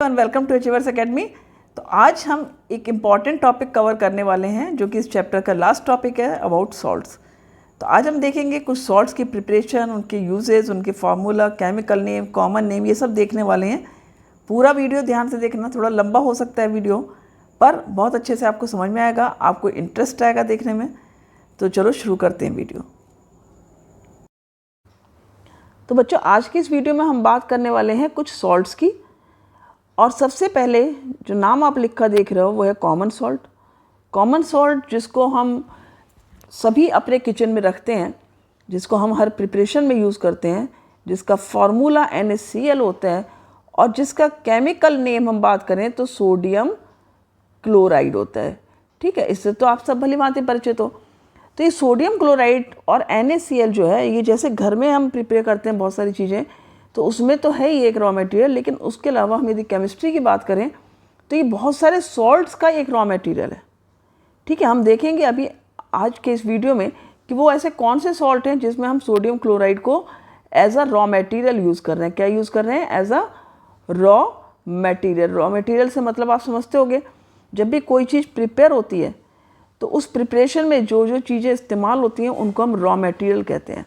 Welcome to achievers academy. तो आज हम एक इम्पॉर्टेंट टॉपिक कवर करने वाले हैं जो कि इस चैप्टर का लास्ट टॉपिक है अबाउट सॉल्ट्स। तो आज हम देखेंगे कुछ सॉल्ट्स की प्रिपरेशन, उनके यूजेस, उनके formula, chemical name, common name, ये सब देखने वाले हैं। पूरा वीडियो ध्यान से देखना, थोड़ा लंबा हो सकता है वीडियो, पर बहुत अच्छे से आपको समझ में आएगा, आपको इंटरेस्ट आएगा देखने में। तो चलो शुरू करते हैं वीडियो। तो बच्चों, आज की इस वीडियो में हम बात करने वाले हैं कुछ सॉल्ट्स की। और सबसे पहले जो नाम आप लिखा देख रहे हो वो है कॉमन सॉल्ट। कॉमन सॉल्ट जिसको हम सभी अपने किचन में रखते हैं, जिसको हम हर प्रिपरेशन में यूज़ करते हैं, जिसका फार्मूला NaCl होता है और जिसका केमिकल नेम हम बात करें तो सोडियम क्लोराइड होता है। ठीक है, इससे तो आप सब भली भांति परिचित हो। तो ये सोडियम क्लोराइड और NaCl जो है, ये जैसे घर में हम प्रिपेयर करते हैं बहुत सारी चीज़ें, तो उसमें तो है ही एक रॉ मटेरियल, लेकिन उसके अलावा हम यदि केमिस्ट्री की बात करें तो ये बहुत सारे सॉल्ट्स का एक रॉ मटेरियल है। ठीक है, हम देखेंगे अभी आज के इस वीडियो में कि वो ऐसे कौन से सॉल्ट हैं जिसमें हम सोडियम क्लोराइड को as a raw material use कर रहे हैं। क्या यूज़ कर रहे हैं? As a raw material. Raw material से मतलब आप समझते होंगे, जब भी कोई चीज़ प्रिपेयर होती है तो उस प्रिपरेशन में जो जो चीज़ें इस्तेमाल होती हैं उनको हम रॉ मटेरियल कहते हैं।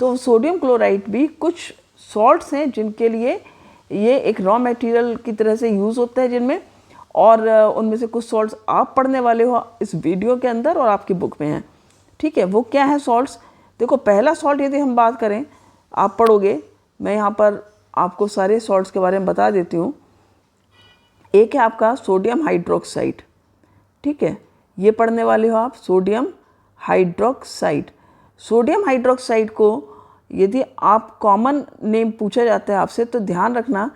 तो सोडियम क्लोराइड भी कुछ सॉल्ट्स हैं जिनके लिए ये एक रॉ मटेरियल की तरह से यूज़ होता है जिनमें, और उनमें से कुछ सॉल्ट्स आप पढ़ने वाले हो इस वीडियो के अंदर और आपकी बुक में हैं। ठीक है, वो क्या है सॉल्ट्स? देखो, पहला सॉल्ट यदि हम बात करें, आप पढ़ोगे, मैं यहाँ पर आपको सारे सॉल्ट्स के बारे में बता देती हूँ। एक है आपका सोडियम हाइड्रोक्साइड। ठीक है, ये पढ़ने वाले हो आप, सोडियम हाइड्रोक्साइड। सोडियम हाइड्रोक्साइड को यदि आप कॉमन नेम पूछा जाता है आपसे तो ध्यान रखना,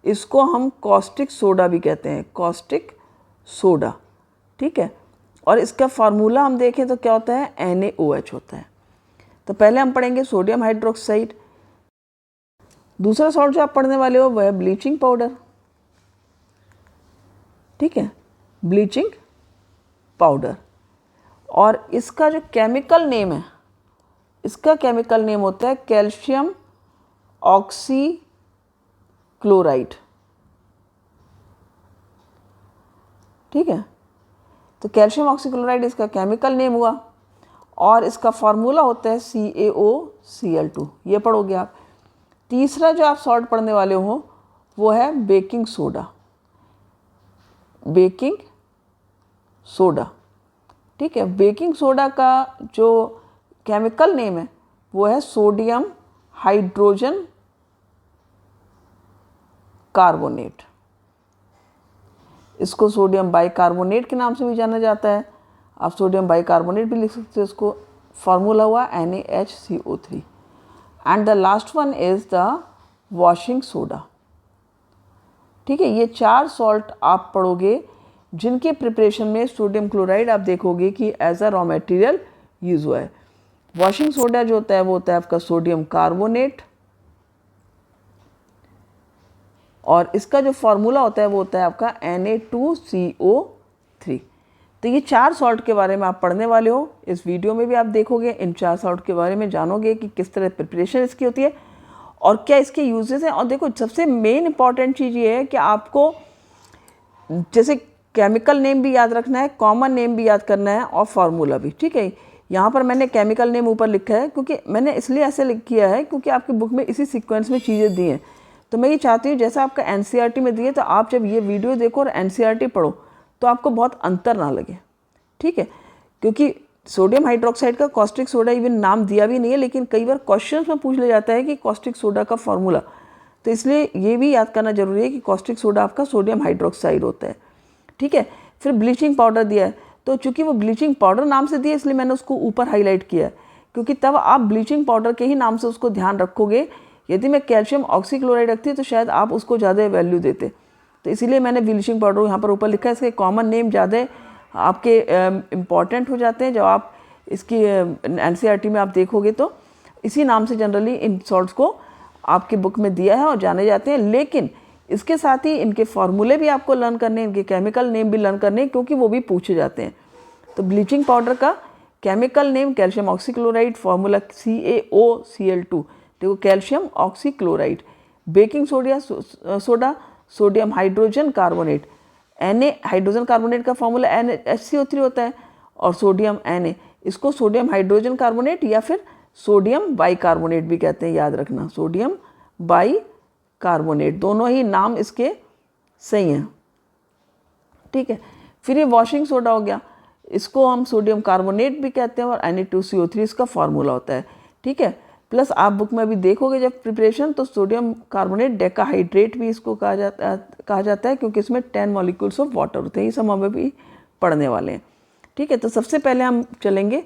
इसको हम कॉस्टिक सोडा भी कहते हैं, कॉस्टिक सोडा। ठीक है, और इसका फार्मूला हम देखें तो क्या होता है? NaOH होता है। तो पहले हम पढ़ेंगे सोडियम हाइड्रोक्साइड। दूसरा सॉल्ट जो आप पढ़ने वाले हो वह है ब्लीचिंग पाउडर। ठीक है, ब्लीचिंग पाउडर। और इसका जो केमिकल नेम है, इसका केमिकल नेम होता है कैल्शियम ऑक्सीक्लोराइड। ठीक है, तो कैल्शियम ऑक्सीक्लोराइड इसका केमिकल नेम हुआ और इसका फार्मूला होता है CaOCl2। ये पढ़ोगे आप। तीसरा जो आप सॉल्ट पढ़ने वाले हो वो है बेकिंग सोडा। Baking soda. ठीक है, बेकिंग सोडा का जो केमिकल नेम है वो है सोडियम हाइड्रोजन कार्बोनेट। इसको सोडियम बाइकार्बोनेट के नाम से भी जाना जाता है। आप सोडियम बाइकार्बोनेट भी लिख सकते हो। इसको फार्मूला हुआ NaHCO3। And the last one is the washing soda. ठीक है, ये चार सॉल्ट आप पढ़ोगे जिनके प्रिपरेशन में सोडियम क्लोराइड आप देखोगे कि as a raw material use हुआ है। वॉशिंग सोडा जो होता है वो होता है आपका सोडियम कार्बोनेट, और इसका जो फार्मूला होता है वो होता है आपका Na2CO3। तो ये चार सॉल्ट के बारे में आप पढ़ने वाले हो। इस वीडियो में भी आप देखोगे, इन चार सॉल्ट के बारे में जानोगे कि किस तरह प्रिपरेशन इसकी होती है और क्या इसके यूजेस हैं। और देखो, सबसे मेन इंपॉर्टेंट चीज़ ये है कि आपको जैसे केमिकल नेम भी याद रखना है, कॉमन नेम भी याद करना है और फार्मूला भी। ठीक है, यहाँ पर मैंने केमिकल नेम ऊपर लिखा है क्योंकि मैंने इसलिए ऐसे लिख किया है क्योंकि आपकी बुक में इसी सीक्वेंस में चीज़ें दी हैं। तो मैं ये चाहती हूँ जैसा आपका NCERT में दिए, तो आप जब ये वीडियो देखो और NCERT पढ़ो तो आपको बहुत अंतर ना लगे। ठीक है, क्योंकि सोडियम हाइड्रोक्साइड का कॉस्टिक सोडा इवन नाम दिया भी नहीं है, लेकिन कई बार क्वेश्चन में पूछ लिया जाता है कि कॉस्टिक सोडा का फार्मूला, तो इसलिए ये भी याद करना जरूरी है कि कॉस्टिक सोडा आपका सोडियम हाइड्रोक्साइड होता है। ठीक है, फिर ब्लीचिंग पाउडर दिया है, तो चूंकि वो ब्लीचिंग पाउडर नाम से दिया इसलिए मैंने उसको ऊपर हाईलाइट किया है, क्योंकि तब आप ब्लीचिंग पाउडर के ही नाम से उसको ध्यान रखोगे। यदि मैं कैल्शियम ऑक्सीक्लोराइड रखती तो शायद आप उसको ज़्यादा वैल्यू देते, तो इसीलिए मैंने ब्लीचिंग पाउडर यहाँ पर ऊपर लिखा है। इसके कॉमन नेम ज़्यादा आपके इम्पॉर्टेंट हो जाते हैं। जब आप इसकी NCERT में आप देखोगे तो इसी नाम से जनरली इन सॉल्ट्स को आपकी बुक में दिया है और जाने जाते हैं, लेकिन इसके साथ ही इनके फार्मूले भी आपको लर्न करने, इनके केमिकल नेम भी लर्न करने, क्योंकि वो भी पूछे जाते हैं। तो ब्लीचिंग पाउडर का chemical name calcium oxychloride, formula CaOCl2। देखो, calcium oxychloride. Baking soda sodium hydrogen carbonate, Na hydrogen carbonate का फॉर्मूला NaHCO3 होता है और सोडियम Na, इसको सोडियम हाइड्रोजन कार्बोनेट या फिर सोडियम बाइकार्बोनेट भी कहते हैं, याद रखना, सोडियम बाइकार्बोनेट, दोनों ही नाम इसके सही हैं, ठीक है। फिर ये वॉशिंग सोडा हो गया, इसको हम सोडियम कार्बोनेट भी कहते हैं और Na2CO3 इसका फार्मूला होता है, ठीक है। प्लस आप बुक में अभी देखोगे जब प्रिपरेशन, तो सोडियम कार्बोनेट डेकाहाइड्रेट भी इसको कहा जाता है क्योंकि इसमें 10 मॉलिक्यूल्स ऑफ वाटर होते हैं। ये सब हम अभी पढ़ने वाले हैं, ठीक है। तो सबसे पहले हम चलेंगे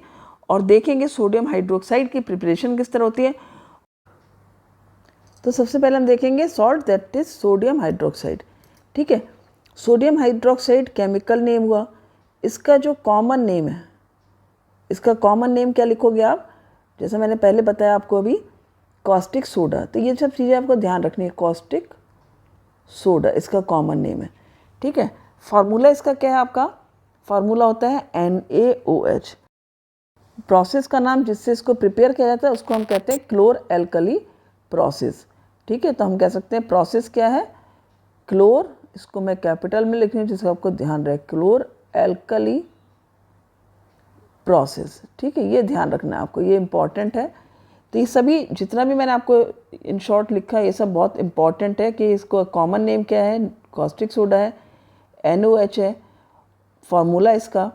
और देखेंगे सोडियम हाइड्रोक्साइड की प्रिपरेशन किस तरह होती है। तो सबसे पहले हम देखेंगे salt that is sodium hydroxide, ठीक है। सोडियम हाइड्रोक्साइड केमिकल नेम हुआ, इसका जो कॉमन नेम है, इसका कॉमन नेम क्या लिखोगे आप, जैसे मैंने पहले बताया आपको अभी, कॉस्टिक सोडा। तो ये सब चीज़ें आपको ध्यान रखनी है, कॉस्टिक सोडा इसका कॉमन नेम है, ठीक है। फार्मूला इसका क्या है, आपका फार्मूला होता है NaOH। प्रोसेस का नाम जिससे इसको प्रिपेयर किया जाता है उसको हम कहते हैं क्लोर एल्कली प्रोसेस, ठीक है। तो हम कह सकते हैं प्रोसेस क्या है, क्लोर, इसको मैं कैपिटल में लिख रही हूँ जिसका आपको ध्यान रहे, क्लोर एल्कली प्रोसेस, ठीक है। ये ध्यान रखना है आपको, ये इम्पॉर्टेंट है। तो ये सभी जितना भी मैंने आपको इन शॉर्ट लिखा है ये सब बहुत इम्पॉर्टेंट है कि इसको कॉमन नेम क्या है, कॉस्टिक सोडा है, NaOH है, फार्मूला इसका,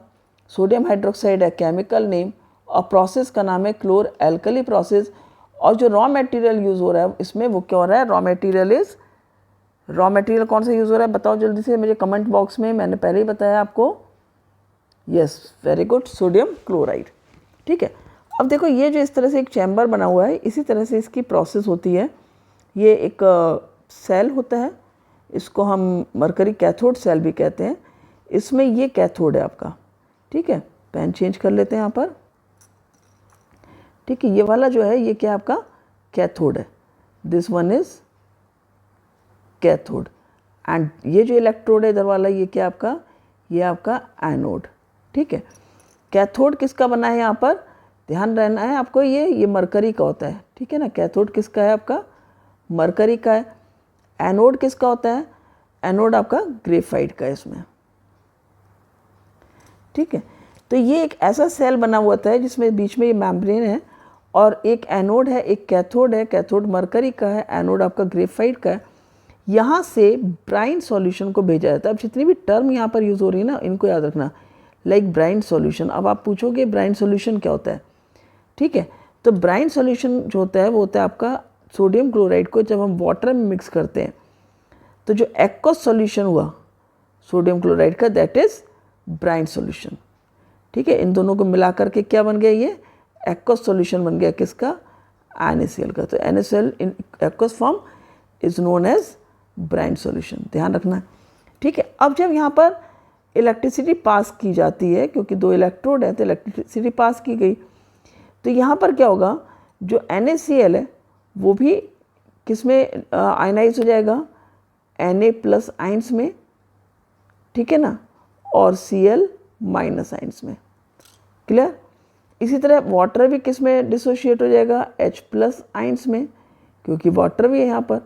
सोडियम हाइड्रोक्साइड है केमिकल नेम, और प्रोसेस का नाम है क्लोर एल्कली प्रोसेस। और जो रॉ मटेरियल यूज़ हो रहा है इसमें वो क्या हो रहा है, रॉ मटेरियल कौन सा यूज़ हो रहा है बताओ जल्दी से मुझे कमेंट बॉक्स में, मैंने पहले ही बताया आपको, yes very good, sodium chloride, ठीक है। अब देखो ये जो इस तरह से एक चैम्बर बना हुआ है, इसी तरह से इसकी प्रोसेस होती है। ये एक सेल होता है, इसको हम मरकरी कैथोड सेल भी कहते हैं। इसमें ये कैथोड है आपका, ठीक है। पेन चेंज कर लेते हैं यहाँ पर, ठीक है। ये वाला जो है ये क्या आपका कैथोड है, this one is cathode, and ये जो इलेक्ट्रोड है इधर वाला ये क्या आपका, ये आपका एनोड, ठीक है। कैथोड किसका बना है यहाँ पर ध्यान रहना है आपको, ये मरकरी का होता है, ठीक है ना। कैथोड किसका है आपका, मरकरी का है। एनोड किसका होता है, एनोड आपका ग्रेफाइट का है इसमें, ठीक है। तो ये एक ऐसा सेल बना हुआ है जिसमें बीच में ये मेम्ब्रेन है और एक एनोड है, एक कैथोड है, कैथोड मरकरी का है, एनोड आपका ग्रेफाइट का है। यहाँ से ब्राइन सॉल्यूशन को भेजा जाता है। अब जितनी भी टर्म यहाँ पर यूज़ हो रही है ना इनको याद रखना, लाइक ब्राइन सॉल्यूशन। अब आप पूछोगे ब्राइन सॉल्यूशन क्या होता है, ठीक है। तो ब्राइन सॉल्यूशन जो होता है वो होता है आपका सोडियम क्लोराइड को जब हम वाटर में मिक्स करते हैं तो जो एक्वस सॉल्यूशन हुआ सोडियम क्लोराइड का, दैट इज ब्राइन सॉल्यूशन, ठीक है। इन दोनों को मिला करके क्या बन गया, ये एक्वस सॉल्यूशन बन गया किसका, NaCl का। तो NaCl in aqueous form is known as brine solution, ध्यान रखना, ठीक है। अब जब यहाँ पर इलेक्ट्रिसिटी पास की जाती है, क्योंकि दो इलेक्ट्रोड है तो इलेक्ट्रिसिटी पास की गई, तो यहाँ पर क्या होगा, जो NaCl है वो भी किस में आयनाइज हो जाएगा, Na+ आइंस में, ठीक है ना, और Cl- आइंस में, क्लियर। इसी तरह वाटर भी किस में डिसोशिएट हो जाएगा, H+ आइंस में, क्योंकि वाटर भी है यहाँ पर,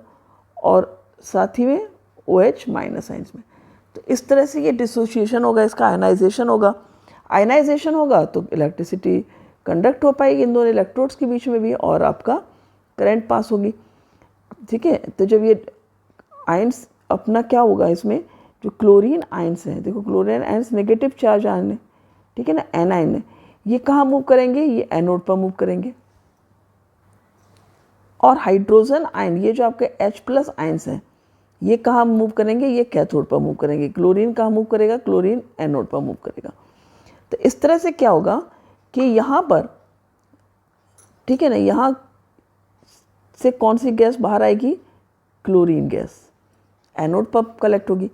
और साथ ही में OH- आइंस में। तो इस तरह से ये डिसोशिएशन होगा, इसका आयनाइजेशन होगा। आयनाइजेशन होगा तो इलेक्ट्रिसिटी कंडक्ट हो पाएगी इन दोनों इलेक्ट्रोड्स के बीच में भी और आपका करंट पास होगी, ठीक है। तो जब ये आयंस अपना क्या होगा, इसमें जो क्लोरीन आयंस हैं, देखो chlorine ions negative charge ion है, ठीक है ना, एनाइन है, ये कहाँ मूव करेंगे, ये एनोड पर मूव करेंगे। और हाइड्रोजन आयन, ये जो आपके H+ आयंस हैं, ये कहाँ मूव करेंगे, ये कैथोड पर मूव करेंगे। क्लोरीन कहाँ मूव करेगा, क्लोरीन एनोड पर मूव करेगा। तो इस तरह से क्या होगा कि यहाँ पर, ठीक है ना, यहाँ से कौन सी गैस बाहर आएगी, क्लोरीन गैस एनोड पर कलेक्ट होगी,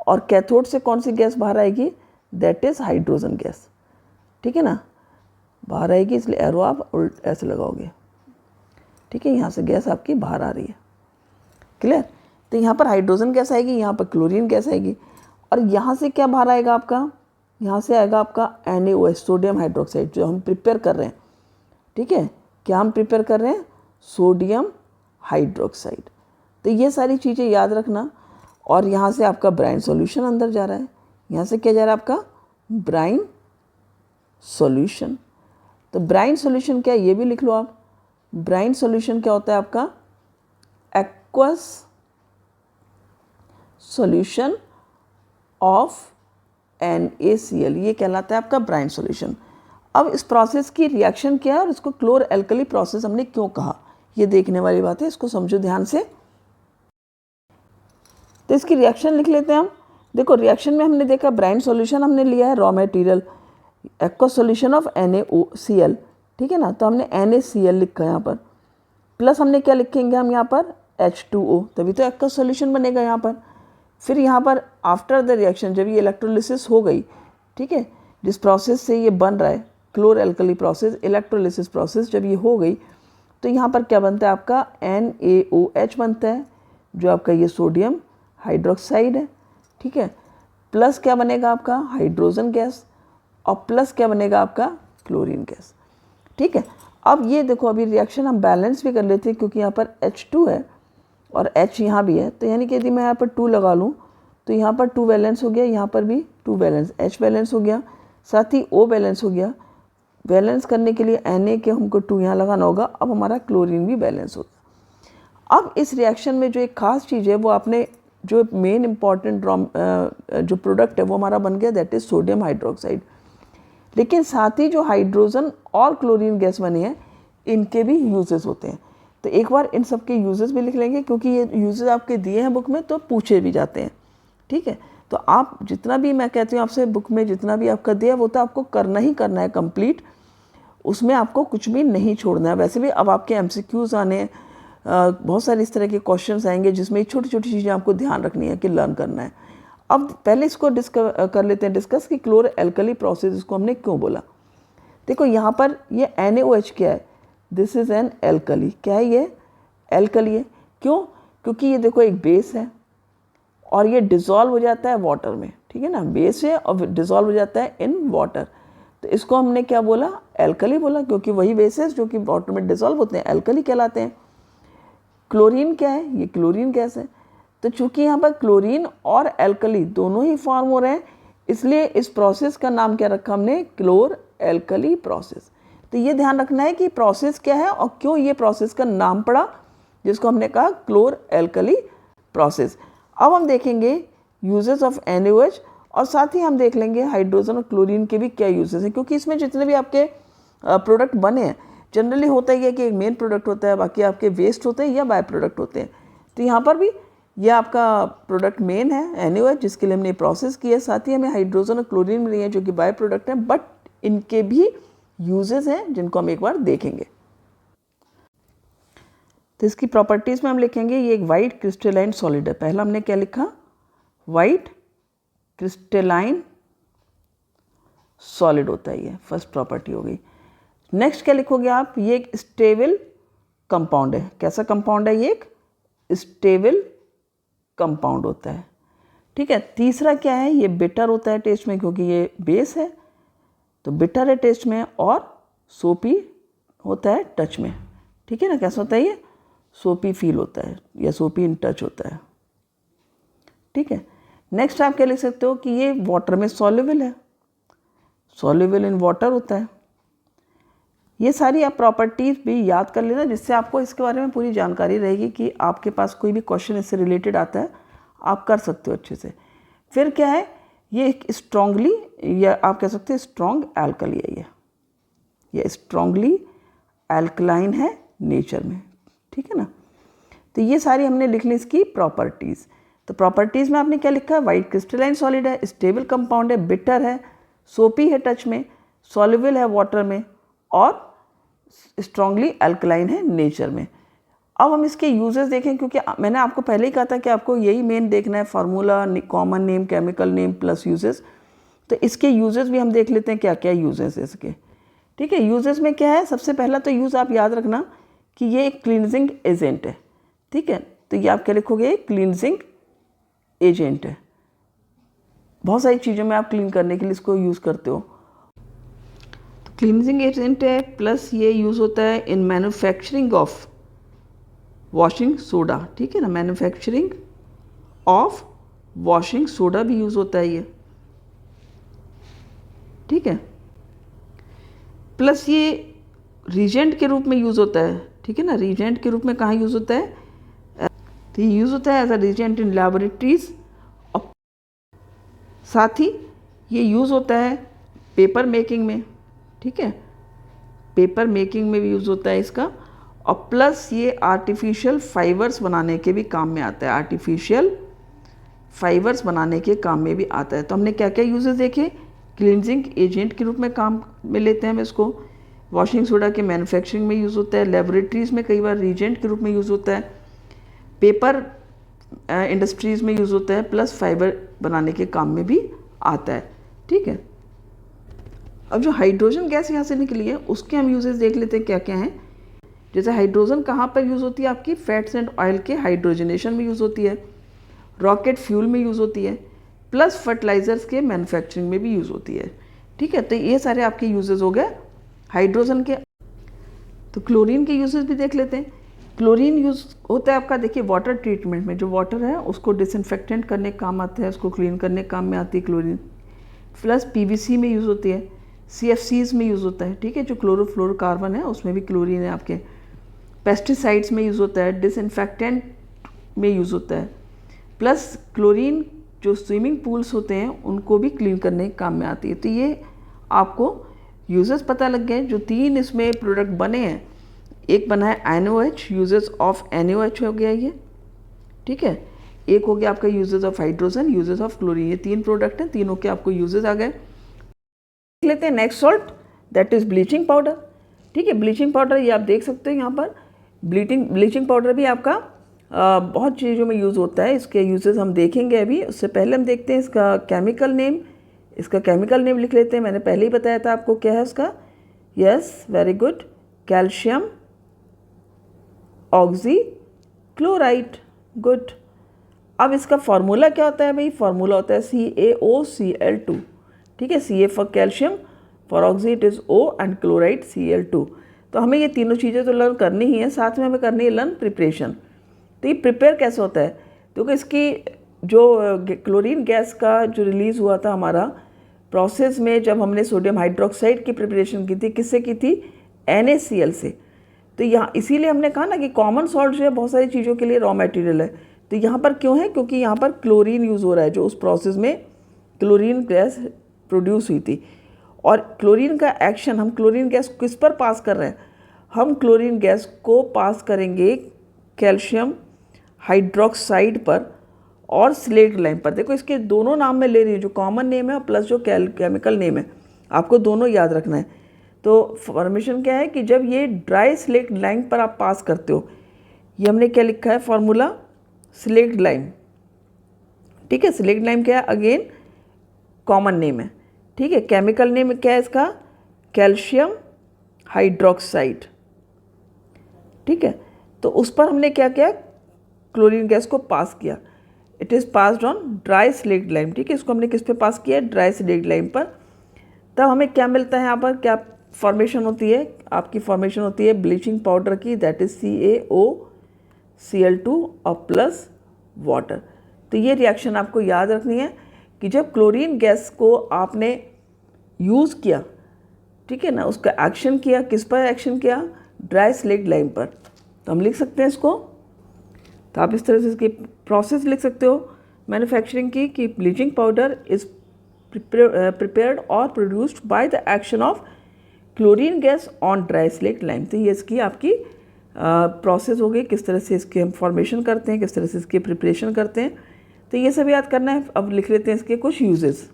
और कैथोड से कौन सी गैस बाहर आएगी, दैट इज हाइड्रोजन गैस, ठीक है ना, बाहर आएगी, इसलिए एरो आप उल्ट ऐसे लगाओगे, ठीक है। यहाँ से गैस आपकी बाहर आ रही है, क्लियर। तो यहाँ पर हाइड्रोजन गैस आएगी, यहाँ पर क्लोरीन गैस आएगी, और यहाँ से क्या बाहर आएगा आपका, यहाँ से आएगा आपका NaOH सोडियम हाइड्रोक्साइड, जो हम प्रिपेयर कर रहे हैं, ठीक है। क्या हम प्रिपेयर कर रहे हैं, सोडियम हाइड्रोक्साइड। तो ये सारी चीज़ें याद रखना। और यहाँ से आपका ब्राइन सॉल्यूशन अंदर जा रहा है, यहाँ से क्या जा रहा है आपका ब्राइन सॉल्यूशन। तो ब्राइन सॉल्यूशन क्या है ये भी लिख लो आप। ब्राइन सॉल्यूशन क्या होता है आपका एक्वस सॉल्यूशन ऑफ NaCl, ये कहलाता है आपका ब्राइन सॉल्यूशन। अब इस प्रोसेस की रिएक्शन क्या है और इसको क्लोर एल्कली प्रोसेस हमने क्यों कहा, ये देखने वाली बात है, इसको समझो ध्यान से। तो इसकी रिएक्शन लिख लेते हैं हम। देखो रिएक्शन में हमने देखा ब्राइन सॉल्यूशन हमने लिया है raw material, aqueous solution of NaCl, ठीक है ना। तो हमने NaCl लिखा है यहाँ पर, प्लस हमने क्या लिखेंगे हम यहाँ पर H2O, तभी तो एक्वस सॉल्यूशन बनेगा यहाँ पर। फिर यहाँ पर आफ्टर द रिएक्शन जब ये इलेक्ट्रोलिसिस हो गई, ठीक है, जिस प्रोसेस से ये बन रहा है क्लोर एल्कली प्रोसेस, इलेक्ट्रोलिसिस प्रोसेस जब ये हो गई, तो यहाँ पर क्या बनता है आपका NaOH बनता है, जो आपका ये सोडियम हाइड्रोक्साइड है, ठीक है। प्लस क्या बनेगा आपका हाइड्रोजन गैस, और प्लस क्या बनेगा आपका क्लोरीन गैस, ठीक है। अब ये देखो अभी रिएक्शन हम बैलेंस भी कर लेते हैं, क्योंकि यहाँ पर H2 है और H यहाँ भी है, तो यानी कि यदि मैं यहाँ पर 2 लगा लूँ तो यहाँ पर 2 वैलेंस हो गया, यहाँ पर भी 2 वैलेंस, H वैलेंस हो गया, साथ ही O वैलेंस हो गया। बैलेंस करने के लिए Na के हमको 2 यहाँ लगाना होगा, अब हमारा क्लोरीन भी बैलेंस हो गया। अब इस रिएक्शन में जो एक खास चीज़ है वो आपने जो मेन इम्पॉर्टेंट जो प्रोडक्ट है वो हमारा बन गया, दैट इज़ सोडियम हाइड्रोक्साइड। लेकिन साथ ही जो हाइड्रोजन और क्लोरीन गैस बने हैं इनके भी यूजेस होते हैं। तो एक बार इन सब के यूजेस भी लिख लेंगे, क्योंकि ये यूजेस आपके दिए हैं बुक में तो पूछे भी जाते हैं, ठीक है। तो आप जितना भी मैं कहती हूँ आपसे बुक में जितना भी आपका दिया वो तो आपको करना ही करना है कंप्लीट, उसमें आपको कुछ भी नहीं छोड़ना है। वैसे भी अब आपके MCQs आने हैं, बहुत सारे इस तरह के क्वेश्चंस आएंगे जिसमें छोटी छोटी चीज़ें आपको ध्यान रखनी है कि लर्न करना है। अब पहले इसको कर लेते हैं डिस्कस कि क्लोर एल्कली प्रोसेस इसको हमने क्यों बोला। देखो यहाँ पर ये NaOH क्या है, दिस इज़ एन एल्कली। क्या है ये एल्कली है, क्यों? क्योंकि ये देखो एक बेस है और ये डिज़ोल्व हो जाता है वाटर में, ठीक है ना। बेस है और डिज़ोल्व हो जाता है इन वाटर, तो इसको हमने क्या बोला एल्कली बोला, क्योंकि वही बेसेस जो कि वाटर में डिज़ोल्व होते हैं एल्कली कहलाते हैं। क्लोरीन क्या है, ये क्लोरीन गैस है। तो चूंकि यहाँ पर क्लोरीन और एल्कली दोनों ही फॉर्म हो रहे हैं, इसलिए इस प्रोसेस का नाम क्या रखा हमने क्लोर एल्कली प्रोसेस। तो ये ध्यान रखना है कि प्रोसेस क्या है और क्यों ये प्रोसेस का नाम पड़ा, जिसको हमने कहा क्लोर एल्कली प्रोसेस। अब हम देखेंगे यूजेस ऑफ NaOH और साथ ही हम देख लेंगे हाइड्रोजन और क्लोरीन के भी क्या यूजेस हैं, क्योंकि इसमें जितने भी आपके प्रोडक्ट बने हैं जनरली होता ही है कि एक मेन प्रोडक्ट होता है, बाकी आपके वेस्ट होते हैं या बाय प्रोडक्ट होते हैं। तो यहाँ पर भी ये आपका प्रोडक्ट मेन है NaOH, जिसके लिए हमने प्रोसेस किया है। साथ ही हमें हाइड्रोजन और क्लोरीन मिली है जो कि बाय प्रोडक्ट हैं, बट इनके भी यूजेस हैं जिनको हम एक बार देखेंगे। तो इसकी प्रॉपर्टीज़ में हम लिखेंगे ये एक वाइट क्रिस्टलाइन सॉलिड है। पहला हमने क्या लिखा वाइट क्रिस्टलाइन सॉलिड होता है, ये फर्स्ट प्रॉपर्टी हो गई। नेक्स्ट क्या लिखोगे आप, ये एक स्टेबल कंपाउंड है। कैसा कंपाउंड है, ये एक स्टेबल कंपाउंड होता है, ठीक है। तीसरा क्या है, ये बिटर होता है टेस्ट में, क्योंकि ये बेस है तो बिटर है टेस्ट में, और सोपी होता है टच में, ठीक है ना। कैसा होता है, ये सोपी फील होता है या सोपी इन टच होता है, ठीक है। नेक्स्ट आप क्या लिख सकते हो कि ये वाटर में सॉल्युबल है, सॉल्युबल इन वाटर होता है। ये सारी आप प्रॉपर्टीज़ भी याद कर लेना, जिससे आपको इसके बारे में पूरी जानकारी रहेगी कि आपके पास कोई भी क्वेश्चन इससे रिलेटेड आता है आप कर सकते हो अच्छे से। फिर क्या है, ये एक स्ट्रॉन्गली या आप कह सकते हैं स्ट्रॉन्ग एल्कली है, ये स्ट्रॉन्गली एल्कलाइन है नेचर में, ठीक है ना। तो ये सारी हमने लिख ली इसकी प्रॉपर्टीज़। तो प्रॉपर्टीज़ में आपने क्या लिखा है, वाइट क्रिस्टलाइन सॉलिड है, स्टेबल कंपाउंड है, बिटर है, सोपी है टच में, सॉल्युबल है वाटर में, और स्ट्रॉन्गली एल्कलाइन है नेचर में। अब हम इसके यूजेस देखें, क्योंकि मैंने आपको पहले ही कहा था कि आपको यही मेन देखना है, formula, common name, chemical name plus uses. तो इसके यूजेस भी हम देख लेते हैं क्या क्या यूजेस है इसके, ठीक है। यूजेस में क्या है, सबसे पहला तो यूज़ आप याद रखना कि ये एक क्लींजिंग एजेंट है, ठीक है। तो ये आप क्या लिखोगे, क्लींजिंग एजेंट है। बहुत सारी चीज़ों में आप क्लीन करने के लिए इसको यूज़ करते हो, तो क्लींजिंग एजेंट है। प्लस ये यूज़ होता है in manufacturing of washing soda, ठीक है ना, मैन्युफैक्चरिंग ऑफ वॉशिंग सोडा भी यूज़ होता है ये, ठीक है। प्लस ये रीजेंट के रूप में यूज़ होता है, ठीक है ना। रीजेंट के रूप में कहाँ यूज़ होता है? तो ये यूज़ होता है as a reagent in laboratories, और साथ ही ये यूज़ होता है पेपर मेकिंग में, ठीक है। पेपर मेकिंग में भी यूज़ होता है इसका, और प्लस ये आर्टिफिशियल फाइबर्स बनाने के भी काम में आता है, आर्टिफिशियल फाइबर्स बनाने के काम में भी आता है। तो हमने क्या क्या यूजेस देखे? क्लींजिंग एजेंट के रूप में काम में लेते हैं हम इसको, वॉशिंग सोडा के मैन्युफैक्चरिंग में यूज़ होता है, लेबोरेटरीज़ में कई बार रीजेंट के रूप में यूज़ होता है, पेपर इंडस्ट्रीज़ में यूज़ होता है, प्लस फाइबर बनाने के काम में भी आता है, ठीक है। अब जो हाइड्रोजन गैस यहाँ से निकली है उसके हम यूजेस देख लेते हैं क्या क्या हैं। जैसे हाइड्रोजन कहाँ पर यूज़ होती है? आपकी फैट्स एंड ऑयल के हाइड्रोजनेशन में यूज़ होती है, रॉकेट फ्यूल में यूज़ होती है, प्लस फर्टिलाइज़र्स के मैन्युफैक्चरिंग में भी यूज़ होती है, ठीक है। तो ये सारे आपके यूजेस हो गए हाइड्रोजन के। तो क्लोरीन के यूजेस भी देख लेते हैं। क्लोरीन यूज़ होता है आपका, देखिए वाटर ट्रीटमेंट में, जो वाटर है उसको डिसइंफेक्टेंट करने का काम आता है, उसको क्लीन करने का काम में आती है क्लोरीन। प्लस पीवीसी में यूज़ होती है, सीएफसीज में यूज़ होता है, ठीक है। जो क्लोरोफ्लोरोकार्बन है उसमें भी क्लोरीन है आपके। पेस्टिसाइड्स में यूज़ होता है, डिसइंफेक्टेंट में यूज़ होता है। प्लस क्लोरीन जो स्विमिंग पूल्स होते हैं उनको भी क्लीन करने के काम में आती है। तो ये आपको यूजेस पता लग गए। जो 3 इसमें प्रोडक्ट बने हैं, एक बना है NaOH, यूजेस ऑफ NaOH हो गया ये, ठीक है। एक हो गया आपका uses of hydrogen, uses of chlorine. ये 3 प्रोडक्ट हैं, तीनों के आपको यूजेस आ गए। देख लेते हैं next salt, that is bleaching powder, ठीक है। ब्लीचिंग पाउडर ये आप देख सकते हो यहाँ पर। ब्लीचिंग पाउडर भी आपका बहुत चीज़ों में यूज़ होता है। इसके यूजेस हम देखेंगे अभी, उससे पहले हम देखते हैं इसका केमिकल नेम। इसका केमिकल नेम लिख लेते हैं, मैंने पहले ही बताया था आपको क्या है उसका। Yes, very good, calcium oxy chloride, good. अब इसका फार्मूला क्या होता है भाई? फार्मूला होता है CaOCl2, ठीक है। Ca for calcium, for oxy it is O and chloride Cl2। तो हमें ये तीनों चीज़ें तो लर्न करनी ही है, साथ में हमें करनी है लर्न प्रिपरेशन। तो ये प्रिपेयर कैसे होता है? क्योंकि इसकी जो क्लोरीन गैस का जो रिलीज़ हुआ था हमारा प्रोसेस में, जब हमने सोडियम हाइड्रोक्साइड की प्रिपरेशन की थी, किससे की थी? NaCl से। तो यहाँ इसीलिए हमने कहा ना कि कॉमन सॉल्ट जो है बहुत सारी चीज़ों के लिए रॉ मटेरियल है। तो यहाँ पर क्यों है? क्योंकि यहाँ पर क्लोरीन यूज़ हो रहा है, जो उस प्रोसेस में क्लोरीन गैस प्रोड्यूस हुई थी। और क्लोरीन का एक्शन, हम क्लोरीन गैस किस पर पास कर रहे हैं? हम क्लोरीन गैस को पास करेंगे कैल्शियम हाइड्रोक्साइड पर और स्लेट लाइम पर। देखो इसके दोनों नाम मैं ले रही हूँ, जो कॉमन नेम है प्लस जो केमिकल नेम है, आपको दोनों याद रखना है। तो फॉर्मेशन क्या है कि जब ये ड्राई स्लेट लाइम पर आप पास करते हो, ये हमने क्या लिखा है फॉर्मूला? स्लेट लाइम, ठीक है। स्लेट लाइम क्या है? अगेन कॉमन नेम है, ठीक है। केमिकल नेम क्या है इसका? कैल्शियम हाइड्रोक्साइड, ठीक है। तो उस पर हमने क्या किया? क्लोरीन गैस को पास किया। It is passed on dry slate lime, ठीक है। इसको हमने किस पे पास किया? ड्राई स्लेट लाइम पर। तब हमें क्या मिलता है यहाँ पर? क्या फॉर्मेशन होती है? आपकी फॉर्मेशन होती है ब्लीचिंग पाउडर की, दैट इज़ CaOCl2 और प्लस वाटर। तो ये रिएक्शन आपको याद रखनी है कि जब क्लोरीन गैस को आपने यूज़ किया, ठीक है ना, उसका एक्शन किया, किस पर एक्शन किया? ड्राई स्लेट लाइम पर। तो हम लिख सकते हैं इसको, तो आप इस तरह से इसकी प्रोसेस लिख सकते हो मैन्युफैक्चरिंग की, कि bleaching powder is prepared or produced by the action of chlorine gas on dry slate lime. तो ये इसकी आपकी प्रोसेस हो गई, किस तरह से इसके हम फॉर्मेशन करते हैं, किस तरह से इसकी प्रिपरेशन करते हैं। तो ये सब याद करना है। अब लिख लेते हैं इसके कुछ यूजेस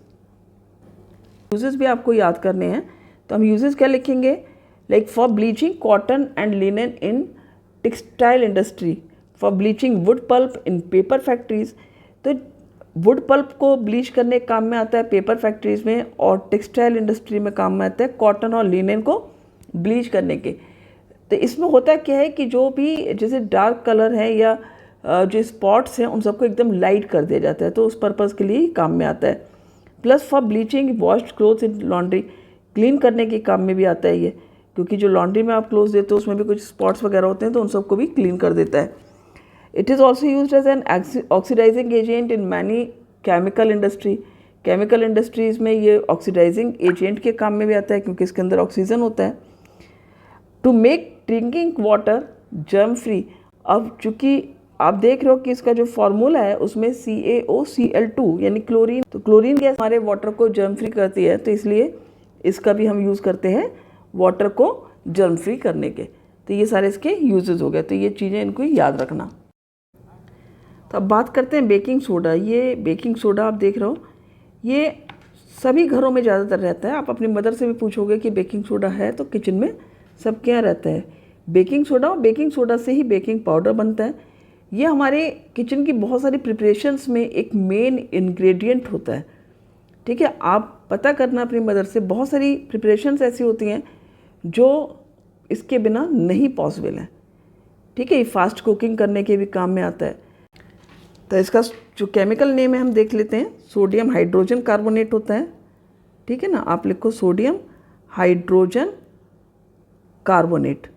भी आपको याद करने हैं। तो हम यूजेस क्या लिखेंगे? Like for bleaching cotton and linen in textile industry, for bleaching wood pulp in paper factories. तो वुड पल्प को ब्लीच करने के काम में आता है पेपर फैक्ट्रीज़ में, और टेक्सटाइल इंडस्ट्री में काम में आता है कॉटन और लिनन को ब्लीच करने के। तो इसमें होता क्या है कि जो भी जैसे डार्क कलर है या जो स्पॉट्स हैं उन सबको एकदम लाइट कर दिया जाता है, तो उस पर्पज़ के लिए काम में आता है। Plus for bleaching washed clothes in laundry, clean करने के काम में भी आता है ये, क्योंकि जो लॉन्ड्री में आप क्लोथ्स देते हो उसमें भी कुछ स्पॉट्स वगैरह होते हैं, तो उन सबको भी क्लीन कर देता है। It is also used as an oxidizing agent in many chemical industry, chemical industries में ये ऑक्सीडाइजिंग एजेंट के काम में भी आता है क्योंकि इसके अंदर ऑक्सीजन होता है। To make drinking water germ free, अब चूँकि आप देख रहे हो कि इसका जो फार्मूला है उसमें CaOCl2 यानी क्लोरीन, तो क्लोरीन गैस हमारे वाटर को जर्म फ्री करती है, तो इसलिए इसका भी हम यूज़ करते हैं वाटर को जर्म फ्री करने के। तो ये सारे इसके यूजेस हो गए, तो ये चीज़ें इनको याद रखना। तो अब बात करते हैं बेकिंग सोडा। ये बेकिंग सोडा आप देख रहे हो ये सभी घरों में ज़्यादातर रहता है। आप अपनी मदर से भी पूछोगे कि बेकिंग सोडा है, तो किचन में सब क्या रहता है, बेकिंग सोडा। और बेकिंग सोडा से ही बेकिंग पाउडर बनता है। ये हमारे किचन की बहुत सारी प्रिपरेशंस में एक मेन इंग्रेडिएंट होता है। ठीक है, आप पता करना अपनी मदर से, बहुत सारी प्रिपरेशंस ऐसी होती हैं जो इसके बिना नहीं पॉसिबल है। ठीक है, ये फास्ट कुकिंग करने के भी काम में आता है। तो इसका जो केमिकल नेम है हम देख लेते हैं, सोडियम हाइड्रोजन कार्बोनेट होता है। ठीक है ना, आप लिखो सोडियम हाइड्रोजन कार्बोनेट,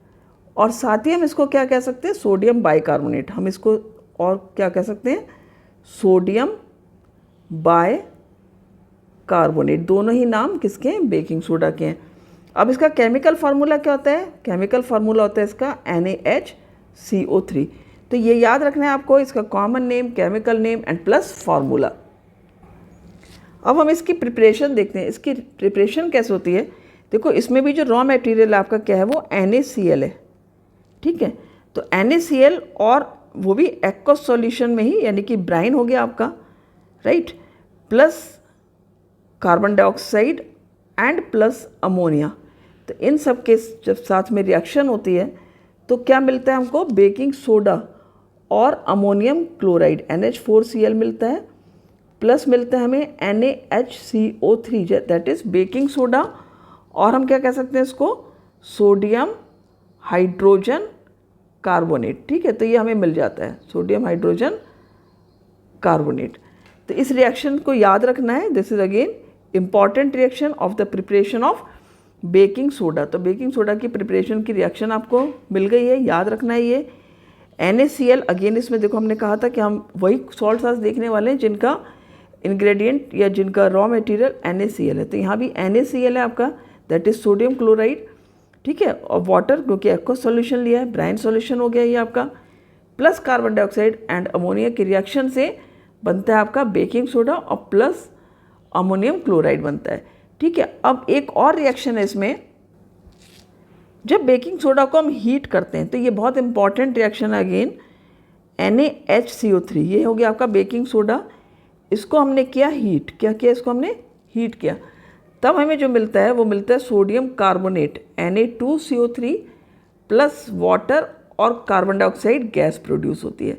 और साथ ही हम इसको क्या कह सकते हैं, सोडियम बाइकार्बोनेट। हम इसको और क्या कह सकते हैं, सोडियम बाइकार्बोनेट। दोनों ही नाम किसके हैं, बेकिंग सोडा के हैं। अब इसका केमिकल फार्मूला क्या होता है, केमिकल फार्मूला होता है इसका NaHCO3। तो ये याद रखना है आपको, इसका common name, chemical name and plus formula. अब हम इसकी प्रिपरेशन देखते हैं। इसकी प्रिपरेशन कैसे होती है, देखो इसमें भी जो रॉ मटेरियल आपका क्या है, वो NaCl है। ठीक है, तो NaCl और वो भी एक्वस सॉल्यूशन में ही, यानी कि ब्राइन हो गया आपका, right, plus carbon dioxide and plus ammonia. तो इन सब के जब साथ में रिएक्शन होती है तो क्या मिलता है हमको, बेकिंग सोडा और अमोनियम क्लोराइड NH4Cl मिलता है, प्लस मिलता है हमें NaHCO3 that is baking soda, और हम क्या कह सकते हैं इसको, सोडियम हाइड्रोजन कार्बोनेट। ठीक है, तो ये हमें मिल जाता है सोडियम हाइड्रोजन कार्बोनेट। तो इस रिएक्शन को याद रखना है, this is again important reaction of the preparation of baking soda. तो बेकिंग सोडा की प्रिपरेशन की रिएक्शन आपको मिल गई है, याद रखना है ये NaCl। अगेन इसमें देखो हमने कहा था कि हम वही सॉल्ट आज देखने वाले हैं जिनका इंग्रेडिएंट या जिनका रॉ मटेरियल NaCl है। तो यहाँ भी NaCl है आपका, दैट इज सोडियम क्लोराइड। ठीक है, और वाटर क्योंकि एक्वस सॉल्यूशन लिया है, ब्राइन सॉल्यूशन हो गया ये आपका, plus carbon dioxide and ammonia की रिएक्शन से बनता है आपका बेकिंग सोडा, और प्लस अमोनियम क्लोराइड बनता है। ठीक है, अब एक और रिएक्शन है इसमें, जब बेकिंग सोडा को हम हीट करते हैं तो ये बहुत इंपॉर्टेंट रिएक्शन है अगेन, NaHCO3। ये हो गया आपका बेकिंग सोडा, इसको हमने किया हीट, क्या किया, इसको हमने हीट किया, तब हमें जो मिलता है वो मिलता है sodium carbonate Na2CO3 plus water और कार्बन डाइऑक्साइड गैस प्रोड्यूस होती है।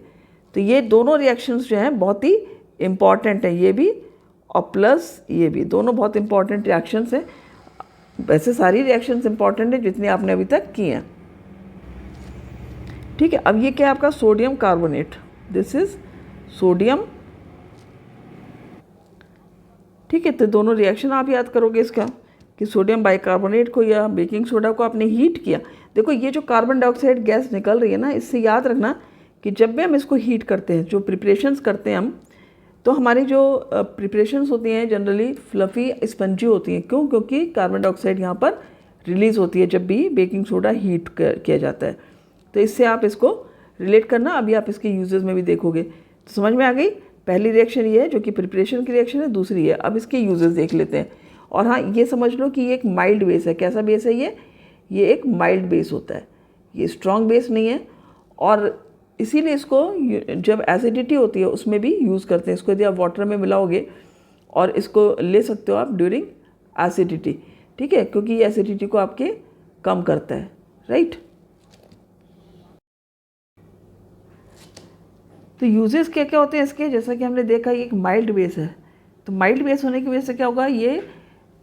तो ये दोनों रिएक्शंस जो हैं बहुत ही इम्पॉर्टेंट हैं, ये भी और प्लस ये भी, दोनों बहुत इंपॉर्टेंट रिएक्शंस हैं। वैसे सारी रिएक्शंस इंपॉर्टेंट है जितनी आपने अभी तक की हैं। ठीक है, अब ये क्या है आपका sodium carbonate, this is sodium. ठीक है, तो दोनों रिएक्शन आप याद करोगे इसका कि सोडियम बाइकार्बोनेट को या बेकिंग सोडा को आपने हीट किया। देखो ये जो कार्बन डाइऑक्साइड गैस निकल रही है ना, इससे याद रखना कि जब भी हम इसको हीट करते हैं, जो प्रिपरेशंस करते हैं हम, तो हमारी जो प्रिपरेशंस होती हैं जनरली फ्लफ़ी स्पंजी होती हैं। क्यों, क्योंकि कार्बन डाइऑक्साइड यहाँ पर रिलीज़ होती है जब भी बेकिंग सोडा हीट किया जाता है। तो इससे आप इसको रिलेट करना, अभी आप इसके यूजेस में भी देखोगे। तो समझ में आ गई, पहली रिएक्शन ये है जो कि प्रिपरेशन की रिएक्शन है, दूसरी है। अब इसके यूजेस देख लेते हैं। और हाँ, ये समझ लो कि ये एक माइल्ड बेस है। कैसा बेस है ये एक माइल्ड बेस होता है, ये स्ट्रॉन्ग बेस नहीं है। और इसीलिए इसको जब एसिडिटी होती है उसमें भी यूज़ करते हैं। इसको यदि आप वाटर में मिलाओगे और इसको ले सकते हो आप ड्यूरिंग एसिडिटी। ठीक है, क्योंकि ये एसिडिटी को आपके कम करता है, राइट। तो यूजेस क्या क्या होते हैं इसके, जैसा कि हमने देखा ये एक माइल्ड बेस है। तो माइल्ड बेस होने की वजह से क्या होगा, ये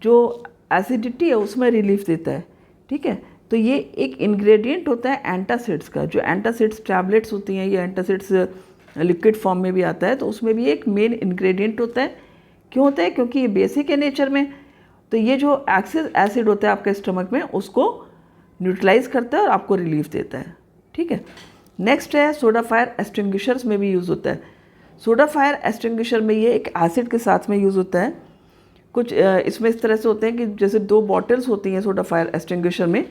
जो एसिडिटी है उसमें रिलीफ देता है। ठीक है, तो ये एक इंग्रेडिएंट होता है एंटासिड्स का। जो एंटासिड्स टैबलेट्स होती हैं, ये एंटासिड्स लिक्विड फॉर्म में भी आता है, तो उसमें भी एक मेन इंग्रेडिएंट होता है। क्यों होता है, क्योंकि ये बेसिक है नेचर में। तो ये जो एक्सिस एसिड होता है आपके स्टमक में, उसको न्यूट्रलाइज करता है और आपको रिलीफ देता है। ठीक है, नेक्स्ट है सोडा फायर एक्सटिंग्विशर्स में भी यूज़ होता है। सोडा फायर एक्सटिंग्विशर में ये एक एसिड के साथ में यूज़ होता है। कुछ इसमें इस तरह से होते हैं कि जैसे 2 बॉटल्स होती हैं सोडा फायर एक्सटिंग्विशर में,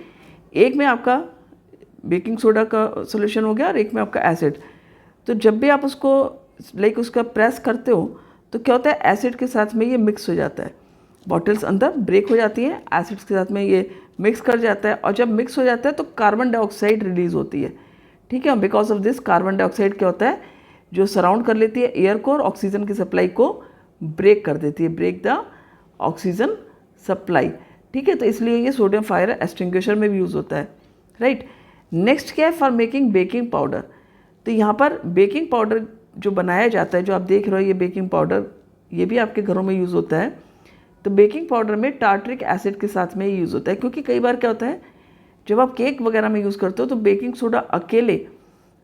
एक में आपका बेकिंग सोडा का सोल्यूशन हो गया और एक में आपका एसिड। तो जब भी आप उसको उसका प्रेस करते हो तो क्या होता है, एसिड के साथ में ये मिक्स हो जाता है, बॉटल्स अंदर ब्रेक हो जाती हैं, एसिड्स के साथ में ये मिक्स कर जाता है, और जब मिक्स हो जाता है तो कार्बन डाइऑक्साइड रिलीज़ होती है। ठीक है, because of this carbon dioxide क्या होता है, जो सराउंड कर लेती है एयर को और ऑक्सीजन की सप्लाई को ब्रेक कर देती है, ब्रेक द ऑक्सीजन सप्लाई। ठीक है, तो इसलिए ये सोडियम फायर एक्सटिंग्विशर में भी यूज़ होता है, राइट। नेक्स्ट क्या है, फॉर मेकिंग बेकिंग पाउडर। तो यहाँ पर बेकिंग पाउडर जो बनाया जाता है, जो आप देख रहे हो ये बेकिंग पाउडर, ये भी आपके घरों में यूज़ होता है। तो बेकिंग पाउडर में टार्टरिक एसिड के साथ में यूज़ होता है, क्योंकि कई बार क्या होता है जब आप केक वगैरह में यूज़ करते हो तो बेकिंग सोडा अकेले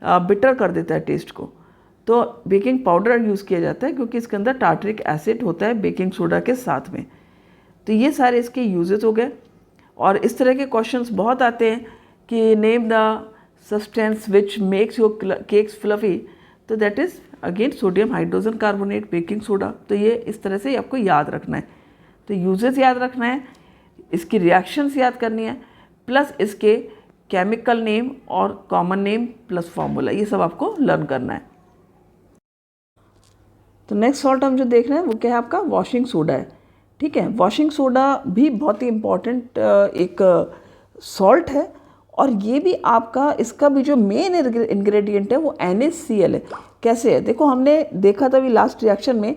बिटर कर देता है टेस्ट को, तो बेकिंग पाउडर यूज़ किया जाता है क्योंकि इसके अंदर टार्टरिक एसिड होता है बेकिंग सोडा के साथ में। तो ये सारे इसके यूजेस हो गए। और इस तरह के क्वेश्चंस बहुत आते हैं कि name the substance which makes your cakes fluffy, तो that is again sodium hydrogen carbonate baking soda. तो ये इस तरह से आपको याद रखना है, तो यूजेस याद रखना है, इसकी रिएक्शंस याद करनी है, प्लस इसके केमिकल नेम और कॉमन नेम प्लस फार्मूला, ये सब आपको लर्न करना है। तो नेक्स्ट सॉल्ट हम जो देख रहे हैं वो क्या है, आपका वॉशिंग सोडा है। ठीक है, वॉशिंग सोडा भी बहुत ही इम्पॉर्टेंट एक सॉल्ट है, और ये भी आपका, इसका भी जो मेन इंग्रेडिएंट है वो NaCl है। कैसे है, देखो हमने देखा था अभी लास्ट रिएक्शन में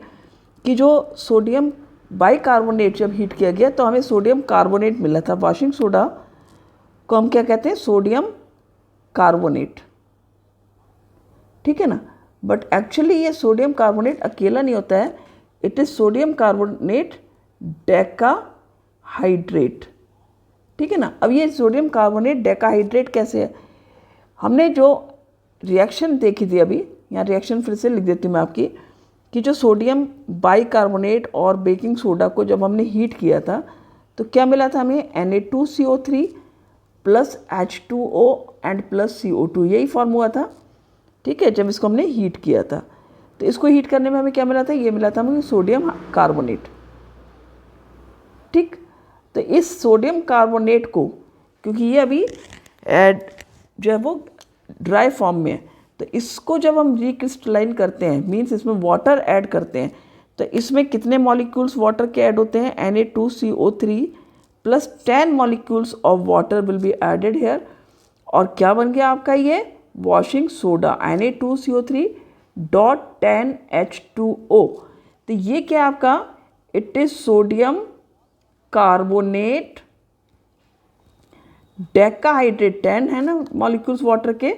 कि जो सोडियम बाइकार्बोनेट जब हीट किया गया तो हमें सोडियम कार्बोनेट मिला था। वॉशिंग सोडा को हम क्या कहते हैं, सोडियम कार्बोनेट। ठीक है ना, बट एक्चुअली ये सोडियम कार्बोनेट अकेला नहीं होता है, it is sodium carbonate decahydrate. ठीक है ना, अब ये सोडियम कार्बोनेट डेकाहाइड्रेट कैसे है, हमने जो रिएक्शन देखी थी अभी, यहाँ रिएक्शन फिर से लिख देती हूँ मैं आपकी, कि जो सोडियम बाइकार्बोनेट और बेकिंग सोडा को जब हमने हीट किया था तो क्या मिला था हमें, Na2CO3 plus H2O and plus CO2, यही फॉर्म हुआ था। ठीक है, जब इसको हमने हीट किया था तो इसको हीट करने में हमें क्या मिला था, ये मिला था हमें सोडियम कार्बोनेट। ठीक, तो इस सोडियम कार्बोनेट को, क्योंकि ये अभी जो है वो ड्राई फॉर्म में है, तो इसको जब हम रिक्रिस्टलाइन करते हैं, मीन्स इसमें वाटर ऐड करते हैं, तो इसमें कितने मॉलिक्यूल्स वाटर के ऐड होते हैं, Na2CO3 plus 10 molecules of water will be added here, और क्या बन गया आपका ये washing soda, Na2CO3 dot 10H2O। तो ये क्या आपका, it is sodium carbonate decahydrate, 10 है ना मॉलिक्यूल्स वाटर के,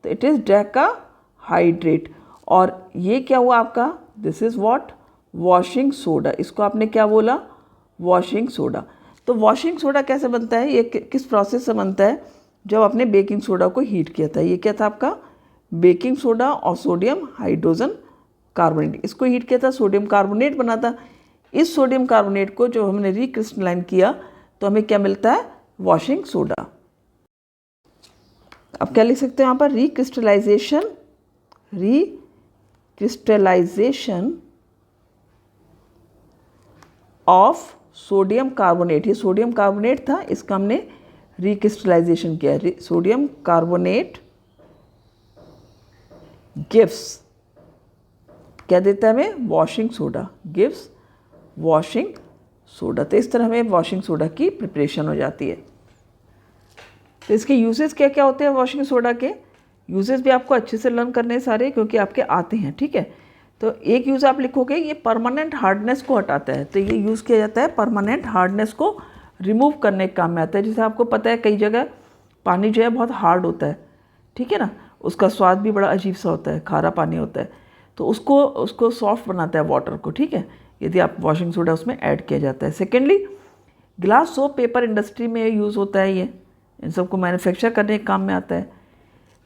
तो इट इज़ डेकाहाइड्रेट। और ये क्या हुआ आपका, this is what, washing soda. इसको आपने क्या बोला, वॉशिंग सोडा। तो वॉशिंग सोडा कैसे बनता है, ये किस प्रोसेस से बनता है, जब आपने बेकिंग सोडा को हीट किया था, ये क्या था आपका बेकिंग सोडा और सोडियम हाइड्रोजन कार्बोनेट, इसको हीट किया था, सोडियम कार्बोनेट बना था। इस सोडियम कार्बोनेट को जो हमने रिक्रिस्टलाइन किया तो हमें क्या मिलता है, वॉशिंग सोडा। अब क्या लिख सकते हैं यहाँ पर, रिक्रिस्टलाइजेशन ऑफ सोडियम कार्बोनेट। ये सोडियम कार्बोनेट था, इसका हमने रिक्रिस्टलाइजेशन किया, सोडियम कार्बोनेट गिव्स, क्या देता है हमें, washing soda, gives washing soda. तो इस तरह हमें वॉशिंग सोडा की प्रिपरेशन हो जाती है। तो इसके यूजेस क्या क्या होते हैं, वॉशिंग सोडा के यूजेस भी आपको अच्छे से लर्न करने सारे, क्योंकि आपके आते हैं। ठीक है, तो एक यूज़ आप लिखोगे, ये परमानेंट हार्डनेस को हटाता है। तो ये यूज़ किया जाता है परमानेंट हार्डनेस को रिमूव करने के काम में आता है। जैसे आपको पता है कई जगह पानी जो है बहुत हार्ड होता है, ठीक है ना, उसका स्वाद भी बड़ा अजीब सा होता है, खारा पानी होता है, तो उसको सॉफ्ट बनाता है वाटर को। ठीक है, यदि आप वॉशिंग सोडा उसमें ऐड किया जाता है। Secondly, glass soap paper industry में यूज़ होता है, ये इन सबको मैन्युफैक्चर करने के काम में आता है।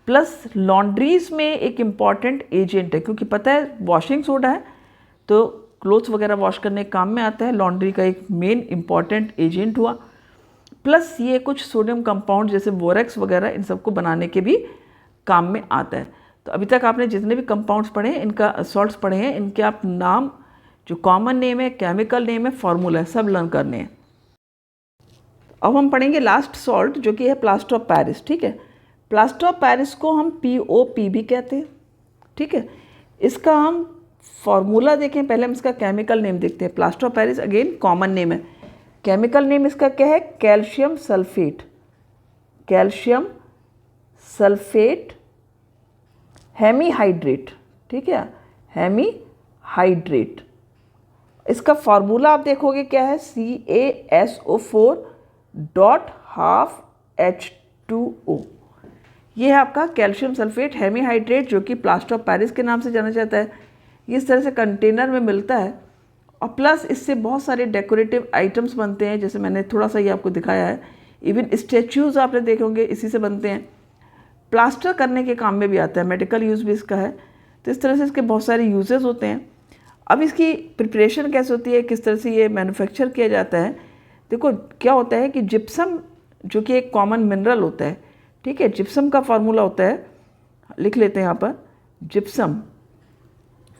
प्लस लॉन्ड्रीज में एक इम्पॉर्टेंट एजेंट है, क्योंकि पता है वॉशिंग सोडा है तो क्लोथ्स वगैरह वॉश करने के काम में आता है, लॉन्ड्री का एक मेन इम्पॉर्टेंट एजेंट हुआ। प्लस ये कुछ सोडियम कंपाउंड जैसे बोरेक्स वगैरह इन सबको बनाने के भी काम में आता है। तो अभी तक आपने जितने भी कंपाउंड्स पढ़े हैं, इनका सॉल्ट्स पढ़े हैं, इनके आप नाम, जो कॉमन नेम है, केमिकल नेम है, फार्मूला है, सब लर्न करने हैं। अब हम पढ़ेंगे लास्ट सॉल्ट जो कि है प्लास्टर ऑफ पेरिस। ठीक है, प्लास्टर ऑफ पेरिस को हम POP भी कहते हैं। ठीक है, इसका हम फार्मूला देखें, पहले हम इसका केमिकल नेम देखते हैं। Plaster of Paris again common name है, केमिकल नेम इसका क्या है? Calcium sulphate, calcium sulphate hemihydrate. ठीक है, हेमीहाइड्रेट। इसका फार्मूला आप देखोगे क्या है? CaSO4.12H2O। ये है आपका कैल्शियम सल्फेट हेमीहाइड्रेट, जो कि प्लास्टर ऑफ पेरिस के नाम से जाना जाता है। ये इस तरह से कंटेनर में मिलता है, और प्लस इससे बहुत सारे डेकोरेटिव आइटम्स बनते हैं, जैसे मैंने थोड़ा सा ये आपको दिखाया है। इवन स्टैच्यूज़ आपने देखे होंगे, इसी से बनते हैं। प्लास्टर करने के काम में भी आता है, मेडिकल यूज़ भी इसका है। तो इस तरह से इसके बहुत सारे यूजेस होते हैं। अब इसकी प्रिपरेशन कैसे होती है, किस तरह से ये मैन्युफैक्चर किया जाता है? देखो क्या होता है कि जिप्सम, जो कि एक कॉमन मिनरल होता है, ठीक है, जिप्सम का फार्मूला होता है, लिख लेते हैं यहाँ पर,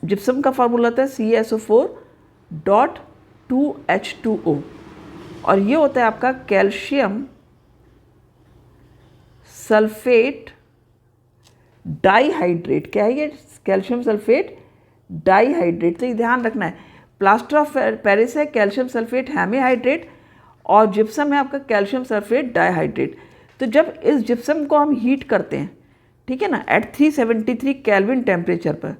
जिप्सम का फार्मूला होता है CaSO4.2H2O, और ये होता है आपका कैल्शियम सल्फेट डाइहाइड्रेट। क्या है ये? Calcium sulphate dihydrate. तो ये ध्यान रखना है, प्लास्टर ऑफ पेरिस है कैल्शियम सल्फेट हेमीहाइड्रेट, और जिप्सम है आपका कैल्शियम सल्फेट डाइहाइड्रेट। तो जब इस जिप्सम को हम हीट करते हैं, ठीक है ना, एट 373 केल्विन टेम्परेचर पर,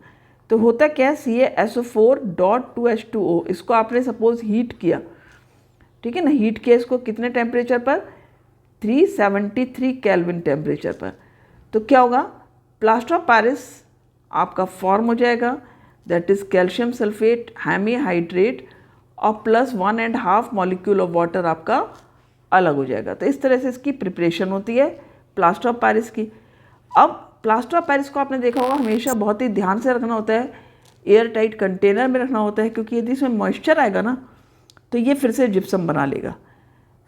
तो होता क्या है? CaSO4.2H2O। इसको आपने सपोज हीट किया, ठीक है ना, हीट किया इसको कितने टेम्परेचर पर? 373 केल्विन टेम्परेचर पर। तो क्या होगा? प्लास्टर ऑफ पेरिस आपका फॉर्म हो जाएगा, that is calcium sulphate hemihydrate और प्लस 1.5 मॉलिक्यूल ऑफ वाटर आपका अलग हो जाएगा। तो इस तरह से इसकी प्रिपरेशन होती है प्लास्टर ऑफ पेरिस की। अब प्लास्टर ऑफ पेरिस को आपने देखा होगा हमेशा बहुत ही ध्यान से रखना होता है, एयर टाइट कंटेनर में रखना होता है, क्योंकि यदि इसमें मॉइस्चर आएगा ना तो ये फिर से जिप्सम बना लेगा,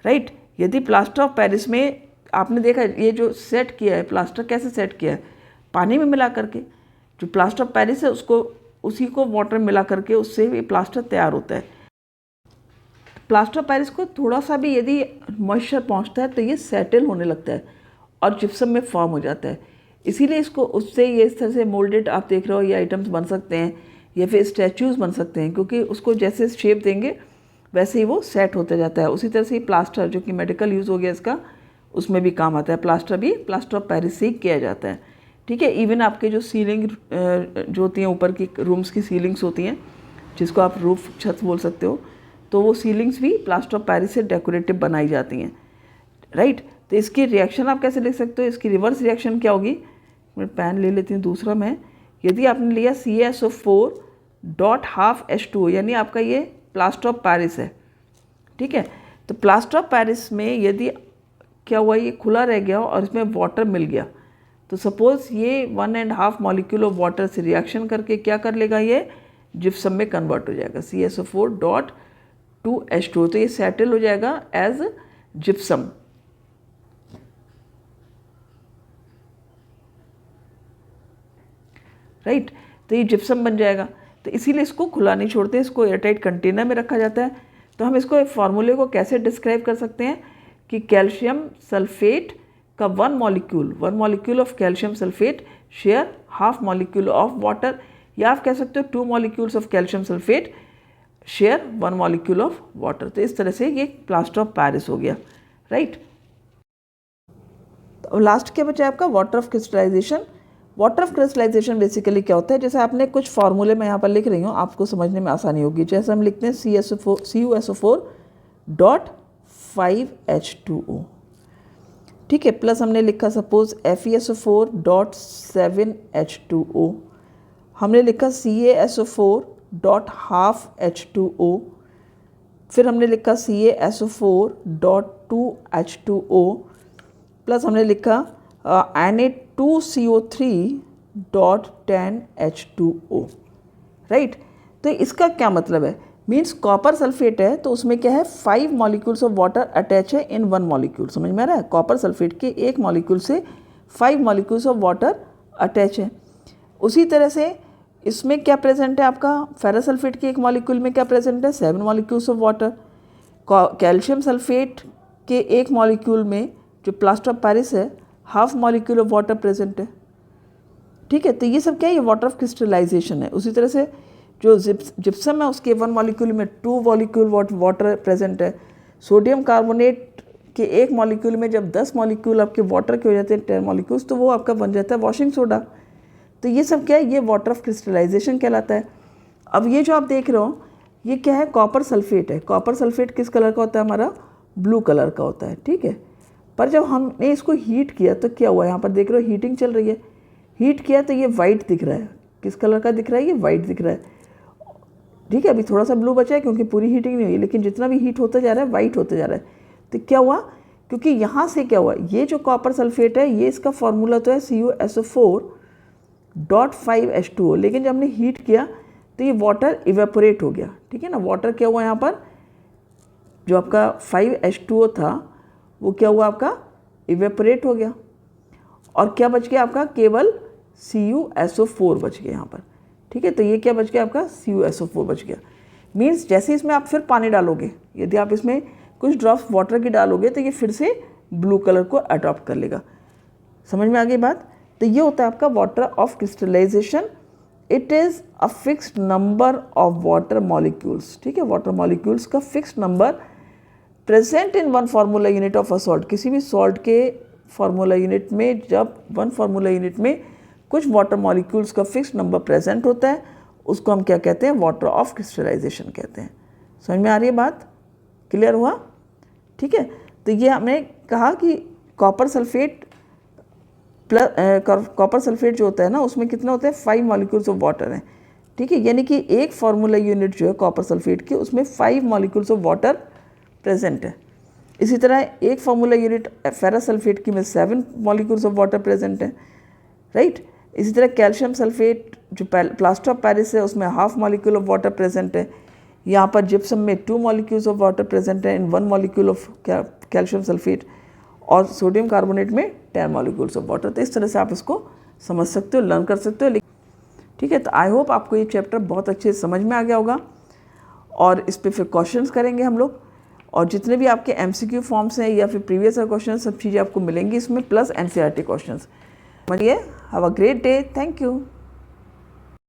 राइट। यदि प्लास्टर ऑफ पेरिस में आपने देखा ये जो सेट किया है, प्लास्टर कैसे सेट किया है? पानी में मिला करके। जो प्लास्टर ऑफ पेरिस है उसको, उसी को वाटर में मिला करके उससे भी प्लास्टर तैयार होता है। प्लास्टर ऑफ पेरिस को थोड़ा सा भी यदि मॉइस्चर पहुंचता है तो ये सेटल होने लगता है और जिप्सम में फॉर्म हो जाता है। इसीलिए इसको उससे ये इस तरह से मोल्डेड आप देख रहे हो, ये आइटम्स बन सकते हैं या फिर स्टैचूज़ बन सकते हैं, क्योंकि उसको जैसे शेप देंगे वैसे ही वो सेट होता जाता है। उसी तरह से प्लास्टर जो कि मेडिकल यूज़ हो गया इसका, उसमें भी काम आता है। प्लास्टर भी प्लास्टर ऑफ पेरिस से ही किया जाता है, ठीक है। इवन आपके जो सीलिंग जो होती हैं, ऊपर की रूम्स की सीलिंग्स होती हैं, जिसको आप रूफ छत बोल सकते हो, तो वो सीलिंग्स भी प्लास्टर ऑफ पेरिस से डेकोरेटिव बनाई जाती हैं, राइट। तो इसकी रिएक्शन आप कैसे लिख सकते हो? इसकी रिवर्स रिएक्शन क्या होगी? मैं पेन ले लेती हूँ दूसरा मैं। यदि आपने लिया CaSO4.12H2O, यानी आपका ये प्लास्टर ऑफ पेरिस है, ठीक है। तो प्लास्टर ऑफ पेरिस में यदि क्या हुआ, ये खुला रह गया और इसमें वाटर मिल गया, तो सपोज़ ये 1.5 मॉलिक्यूल ऑफ वाटर से रिएक्शन करके क्या कर लेगा? ये जिप्सम में कन्वर्ट हो जाएगा, CaSO4.2H2O। तो ये सेटल हो जाएगा एज जिप्सम, राइट। तो ये जिप्सम बन जाएगा। तो इसीलिए इसको खुला नहीं छोड़ते, इसको एयरटाइट कंटेनर में रखा जाता है। तो हम इसको फार्मूले को कैसे डिस्क्राइब कर सकते हैं कि कैल्शियम सल्फेट का one molecule of calcium sulphate share half molecule of water, या आप कह सकते हो 2 molecules of calcium sulphate share 1 molecule of water. तो इस तरह से ये प्लास्टर ऑफ पेरिस हो गया, राइट। तो लास्ट क्या बचा आपका? Water of crystallization. Water of crystallization basically क्या होता है? जैसे आपने कुछ फार्मूले मैं यहाँ पर लिख रही हूँ, आपको समझने में आसानी होगी। जैसे हम लिखते हैं CuSO4.5H2O, ठीक है, प्लस हमने लिखा सपोज FeSO4.7H2O, हमने लिखा CaSO4.12H2O, फिर हमने लिखा CaSO4.2H2O, प्लस हमने लिखा Na2CO3.10H2O, राइट। तो इसका क्या मतलब है? मीन्स कॉपर सल्फेट है तो उसमें क्या है? 5 मॉलिक्यूल्स ऑफ वाटर अटैच है इन 1 मॉलिक्यूल। समझ में आ रहा है? कॉपर सल्फेट के एक मॉलिक्यूल से 5 मॉलिक्यूल्स ऑफ वाटर अटैच है। उसी तरह से इसमें क्या प्रेजेंट है आपका, फेरस सल्फेट के एक मॉलिक्यूल में क्या प्रेजेंट है, 7 molecules of water. Calcium sulphate के एक मॉलिक्यूल में जो प्लास्टर ऑफ पेरिस है, half molecule of water present है। ठीक है, तो ये सब क्या है, ये वाटर ऑफ क्रिस्टलाइजेशन है। उसी तरह से जो जिप्सम है उसके 1 मॉलिक्यूल में 2 मॉलिक्यूल वाटर प्रेजेंट है। सोडियम कार्बोनेट के एक मॉलिक्यूल में जब 10 मॉलिक्यूल आपके वाटर के हो जाते हैं, 10 मॉलिक्यूल्स, तो वो आपका बन जाता है वॉशिंग सोडा। तो ये सब क्या है, ये वाटर ऑफ क्रिस्टलाइजेशन कहलाता है। अब ये जो आप देख रहे हो ये क्या है, कॉपर सल्फेट है। कॉपर सल्फेट किस कलर का होता है हमारा, ब्लू कलर का होता है। ठीक है, पर जब हमने इसको हीट किया तो क्या हुआ, यहाँ पर देख रहे हो हीटिंग चल रही है, हीट किया तो ये वाइट दिख रहा है। किस कलर का दिख रहा है, ये वाइट दिख रहा है। ठीक है, अभी थोड़ा सा ब्लू बचा है क्योंकि पूरी हीटिंग नहीं हुई, लेकिन जितना भी हीट होता जा रहा है वाइट होता जा रहा है। तो क्या हुआ, क्योंकि यहाँ से क्या हुआ, ये जो कॉपर सल्फेट है ये इसका फॉर्मूला तो है CuSO4.5H2O, लेकिन जब हमने हीट किया तो ये वाटर इवेपोरेट हो गया। ठीक है ना, वाटर क्या हुआ, यहाँ पर जो आपका 5H2O था वो क्या हुआ, आपका इवेपोरेट हो गया, और क्या बच गया आपका, केवल CuSO4 बच गया यहाँ पर। ठीक है, तो ये क्या बच गया आपका, CuSO4 बच गया। मीन्स जैसे इसमें आप फिर पानी डालोगे, यदि आप इसमें कुछ ड्रॉप्स वाटर की डालोगे तो ये फिर से ब्लू कलर को अडॉप्ट कर लेगा। समझ में आ गई बात। तो ये होता है आपका water of crystallization. It is a fixed number of water molecules. ठीक है, वाटर मॉलिक्यूल्स का fixed number present in 1 formula unit of a salt. किसी भी सॉल्ट के फार्मूला यूनिट में जब 1 फार्मूला यूनिट में कुछ वाटर मॉलिक्यूल्स का फिक्स्ड नंबर प्रेजेंट होता है, उसको हम क्या कहते हैं, वाटर ऑफ क्रिस्टलाइजेशन कहते हैं। समझ में आ रही है बात, क्लियर हुआ। ठीक है, तो ये हमने कहा कि कॉपर सल्फेट जो होता है ना, उसमें कितना होता है, 5 मॉलिक्यूल्स ऑफ वाटर हैं। ठीक है, यानी कि एक फार्मूला यूनिट जो है कॉपर सल्फेट की, उसमें 5 मॉलिक्यूल्स ऑफ वाटर प्रेजेंट है। इसी तरह एक फार्मूला यूनिट फेरस सल्फेट की में 7 मॉलिक्यूल्स ऑफ वाटर प्रेजेंट है, राइट। इसी तरह कैल्शियम सल्फेट जो प्लास्टर ऑफ पेरिस है उसमें half molecule of water present है। यहाँ पर जिप्सम में 2 मॉलिक्यूल्स ऑफ वाटर प्रेजेंट है इन 1 मॉलिक्यूल ऑफ कैल्शियम सल्फेट, और सोडियम कार्बोनेट में 10 मॉलिक्यूल्स ऑफ वाटर। तो इस तरह से आप इसको समझ सकते हो, लर्न कर सकते हो। ठीक है, तो आई होप आपको ये चैप्टर बहुत अच्छे से समझ में आ गया होगा, और इस पर फिर क्वेश्चंस करेंगे हम लोग, और जितने भी आपके MCQ फॉर्म्स हैं या फिर प्रीवियस क्वेश्चन, सब चीज़ें आपको मिलेंगी इसमें, प्लस NCERT क्वेश्चंस। समझिए, have a great day, thank you.